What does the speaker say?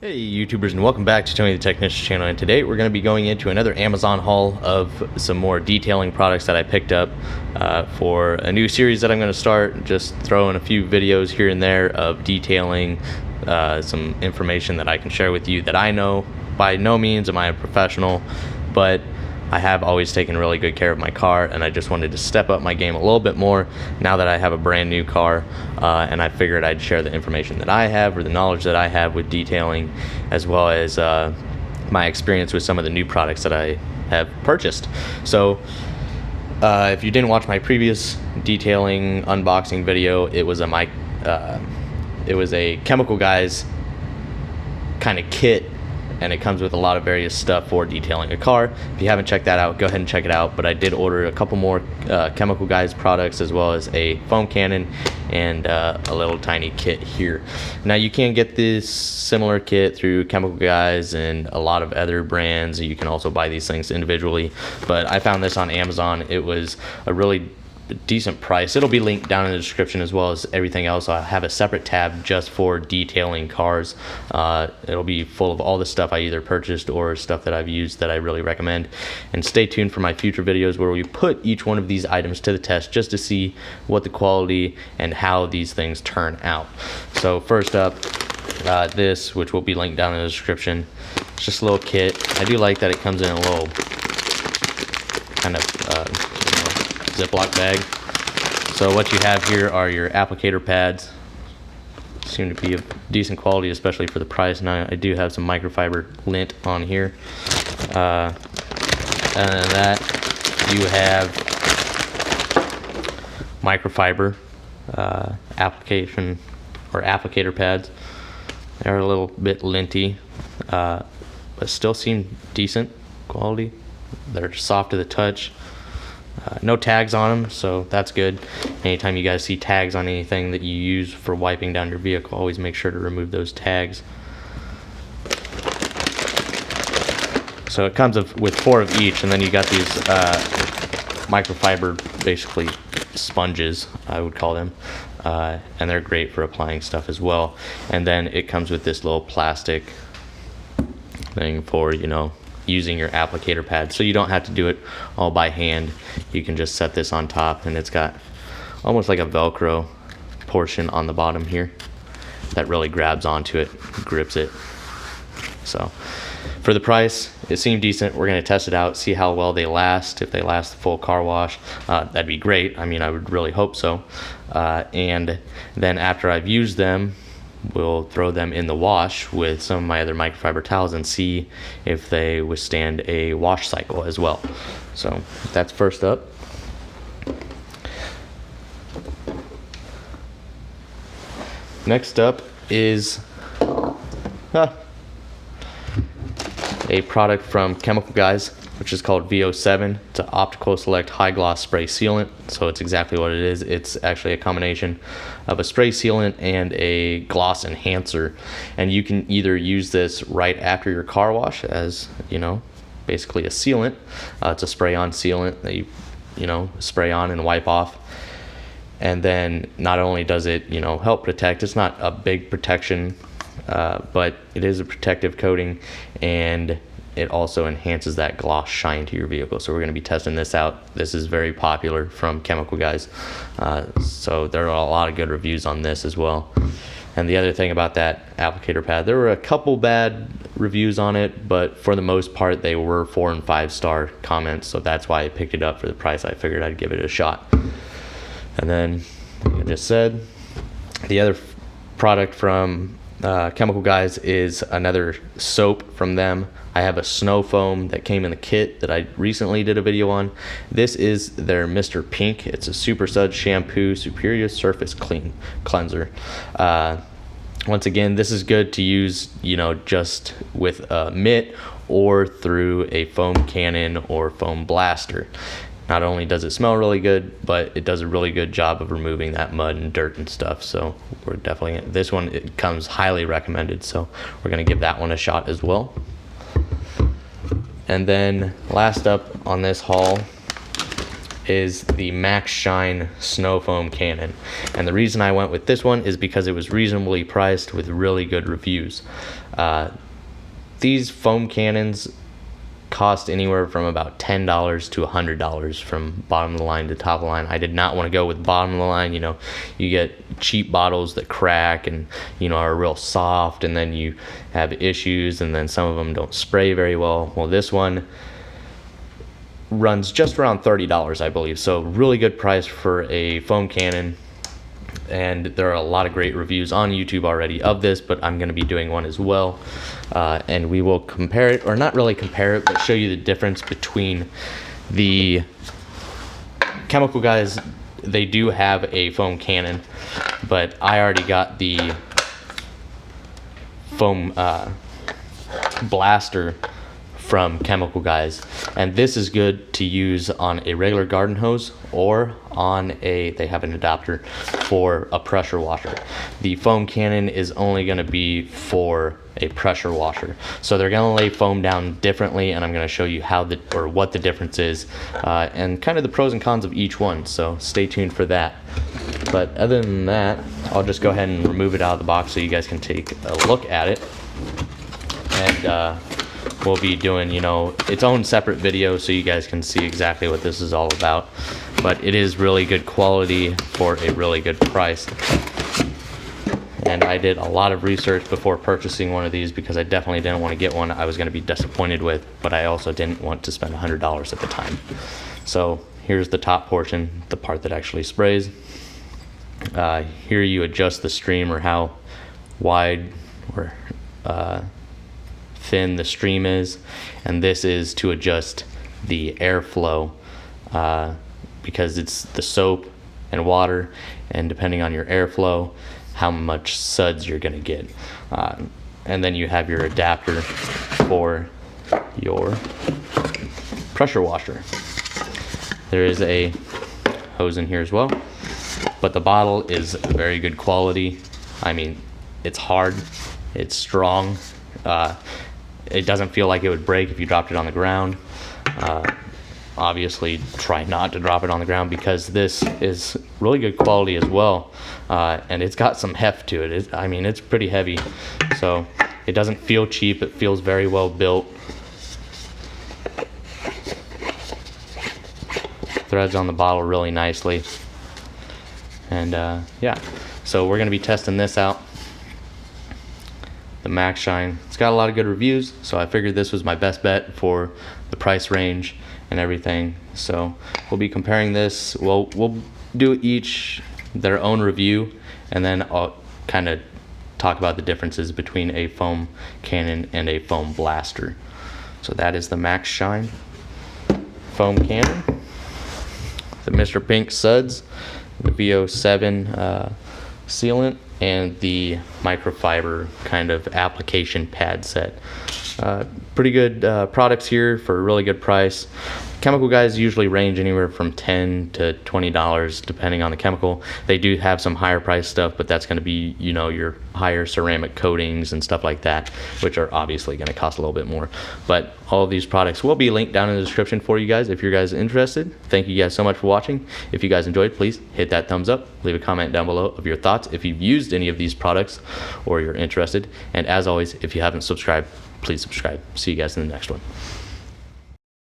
Hey YouTubers, and welcome back to Tony the Technician channel. And today we're going to be going into another Amazon haul of some more detailing products that I picked up for a new series that I'm going to start. Just throwing a few videos here and there of detailing, some information that I can share with you that I know. By no means am I a professional, but I have always taken really good care of my car, and I just wanted to step up my game a little bit more now that I have a brand new car, and I figured I'd share the information that I have, or the knowledge that I have with detailing, as well as my experience with some of the new products that I have purchased. So if you didn't watch my previous detailing unboxing video, it was a Chemical Guys kind of kit, and it comes with a lot of various stuff for detailing a car. If you haven't checked that out, go ahead and check it out. But I did order a couple more Chemical Guys products, as well as a foam cannon and a little tiny kit here. Now, you can get this similar kit through Chemical Guys and a lot of other brands. You can also buy these things individually, but I found this on Amazon. It was a really decent price. It'll be linked down in the description, as well as everything else. I have a separate tab just for detailing cars. It'll be full of all the stuff I either purchased or stuff that I've used that I really recommend. And stay tuned for my future videos where we put each one of these items to the test, just to see what the quality and how these things turn out. So first up, this, which will be linked down in the description. It's just a little kit. I do like that it comes in a little kind of Ziploc bag. So what you have here are your applicator pads. Seem to be of decent quality, especially for the price. Now, I do have some microfiber lint on here. And that you have microfiber application or applicator pads. They're a little bit linty, but still seem decent quality. They're soft to the touch. No tags on them, so that's good. Anytime you guys see tags on anything that you use for wiping down your vehicle, always make sure to remove those tags. So it comes with 4 of each, and then you got these microfiber, basically sponges, I would call them, and they're great for applying stuff as well. And then it comes with this little plastic thing for, using your applicator pad, so you don't have to do it all by hand. You can just set this on top, and it's got almost like a Velcro portion on the bottom here that really grabs onto it, grips it. So for the price, it seemed decent. We're going to test it out, see how well they last. If they last the full car wash, that'd be great. I mean, I would really hope so. And then after I've used them, we'll throw them in the wash with some of my other microfiber towels and see if they withstand a wash cycle as well. So that's first up. Next up is a product from Chemical Guys, which is called VO7. It's an Optical Select High Gloss Spray Sealant. So it's exactly what it is. It's actually a combination of a spray sealant and a gloss enhancer. And you can either use this right after your car wash as, basically a sealant. It's a spray-on sealant that you spray on and wipe off. And then not only does it, help protect, it's not a big protection, but it is a protective coating, and it also enhances that gloss shine to your vehicle. So we're going to be testing this out. This is very popular from Chemical Guys. So there are a lot of good reviews on this as well. And the other thing about that applicator pad, there were a couple bad reviews on it, but for the most part, they were 4 and 5 star comments. So that's why I picked it up for the price. I figured I'd give it a shot. And then, like I just said, the other product from Chemical Guys is another soap from them. I have a snow foam that came in the kit that I recently did a video on. This is their Mr. Pink. It's a Super Suds Shampoo Superior Surface Cleanser. Once again, this is good to use, just with a mitt or through a foam cannon or foam blaster. Not only does it smell really good, but it does a really good job of removing that mud and dirt and stuff. So we're definitely, this one, it comes highly recommended. So we're going to give that one a shot as well. And then last up on this haul is the Maxshine snow foam cannon. And the reason I went with this one is because it was reasonably priced with really good reviews. These foam cannons cost anywhere from about $10 to $100 from bottom of the line to top of the line. I did not want to go with bottom of the line. You know, you get cheap bottles that crack and, you know, are real soft, and then you have issues, and then some of them don't spray very well. Well, this one runs just around $30, I believe. So really good price for a foam cannon. And there are a lot of great reviews on YouTube already of this, but I'm going to be doing one as well. And we will compare it, or not really compare it, but show you the difference between the Chemical Guys. They do have a foam cannon, but I already got the foam blaster from Chemical Guys, and this is good to use on a regular garden hose or on they have an adapter for a pressure washer. The foam cannon is only going to be for a pressure washer, so they're going to lay foam down differently, and I'm going to show you how what the difference is, and kind of the pros and cons of each one, so stay tuned for that. But other than that, I'll just go ahead and remove it out of the box so you guys can take a look at it. And we'll be doing, you know, its own separate video so you guys can see exactly what this is all about. But it is really good quality for a really good price. And I did a lot of research before purchasing one of these because I definitely didn't want to get one I was going to be disappointed with, but I also didn't want to spend $100 at the time. So here's the top portion, the part that actually sprays. Here you adjust the stream, or how wide or thin the stream is, and this is to adjust the airflow, because it's the soap and water, and depending on your airflow, how much suds you're going to get. And then you have your adapter for your pressure washer. There is a hose in here as well, but the bottle is very good quality. I mean, it's hard, it's strong. It doesn't feel like it would break if you dropped it on the ground. Obviously, try not to drop it on the ground because this is really good quality as well. And it's got some heft to it. I mean, it's pretty heavy. So it doesn't feel cheap. It feels very well built. Threads on the bottle really nicely. And yeah, so we're going to be testing this out. The Maxshine. It's got a lot of good reviews, so I figured this was my best bet for the price range and everything. So we'll be comparing this. We'll do each their own review, and then I'll kind of talk about the differences between a foam cannon and a foam blaster. So that is the Maxshine foam cannon, the Mr. Pink suds, the VO7 sealant, and the microfiber kind of application pad set. Pretty good products here for a really good price. Chemical Guys usually range anywhere from $10 to $20 depending on the chemical. They do have some higher price stuff, but that's going to be, you know, your higher ceramic coatings and stuff like that, which are obviously going to cost a little bit more. But all of these products will be linked down in the description for you guys if you guys are interested. Thank you guys so much for watching. If you guys enjoyed, please hit that thumbs up. Leave a comment down below of your thoughts if you've used any of these products or you're interested. And as always, if you haven't subscribed, please subscribe. See you guys in the next one.